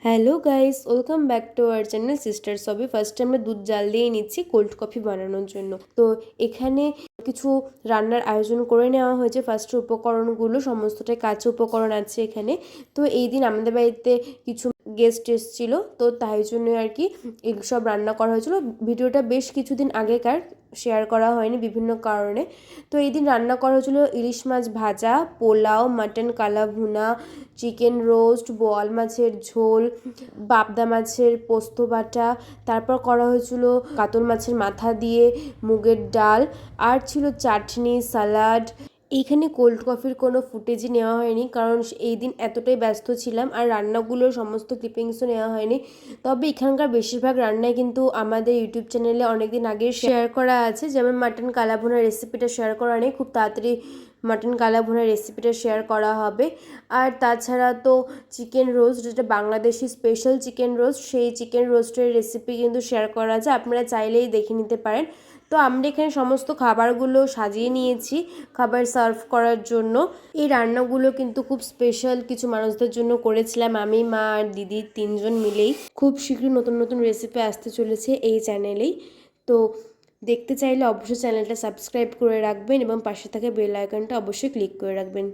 Hello guys, welcome back to our channel sister সবই। ফার্স্টে আমরা দুধ জাল দিয়ে নিচ্ছি কোল্ড কফি বানানোর জন্য। তো এখানে কিছু রান্নার আয়োজন করে নেওয়া হয়েছে। ফার্স্টে উপকরণগুলো সমস্তটাই কাঁচা উপকরণ আছে এখানে। তো এই দিন আমাদের বাড়িতে কিছু গেস্ট এসেছিলো, তো তাই জন্য আর কি এইসব রান্না করা হয়েছিল। ভিডিওটা বেশ কিছুদিন আগেকার, শেয়ার করা হয়নি বিভিন্ন কারণে। তো এই দিন রান্না করা হয়েছিল ইলিশ মাছ ভাজা, পোলাও, মাটন কালা ভুনা, চিকেন রোস্ট, বোয়াল মাছের ঝোল, পাবদা মাছের পোস্ত বাটা, তারপর করা হয়েছিল কাতল মাছের মাথা দিয়ে মুগের ডাল, আর ছিল চাটনি, সালাড। এইখানে কোল্ড কফির কোনো ফুটেজই নেওয়া হয়নি, কারণ এই দিন এতটাই ব্যস্ত ছিলাম, আর রান্নাগুলোর সমস্ত ক্লিপিংসও নেওয়া হয়নি। তবে এখানকার বেশিরভাগ রান্নাই কিন্তু আমাদের ইউটিউব চ্যানেলে অনেকদিন আগে শেয়ার করা আছে। যেমন মাটন কালা ভুনার রেসিপিটা শেয়ার করা নেই, খুব তাড়াতাড়ি মাটন কালা ভুনার রেসিপিটা শেয়ার করা হবে। আর তাছাড়া তো চিকেন রোস্ট, যেটা বাংলাদেশি স্পেশাল চিকেন রোস্ট, সেই চিকেন রোস্টের রেসিপি কিন্তু শেয়ার করা আছে, আপনারা চাইলেই দেখে নিতে পারেন। তো আমরা এখানে সমস্ত খাবারগুলো সাজিয়ে নিয়েছি খাবার সার্ভ করার জন্য। এই রান্নাগুলো কিন্তু খুব স্পেশাল কিছু মানুষদের জন্য করেছিলাম আমি, মা আর দিদি তিনজন মিলেই। খুব শীঘ্রই নতুন নতুন রেসিপি আসতে চলেছে এই চ্যানেলেই। তো দেখতে চাইলে অবশ্যই চ্যানেলটা সাবস্ক্রাইব করে রাখবেন এবং পাশে থাকা বেল আইকনটা অবশ্যই ক্লিক করে রাখবেন।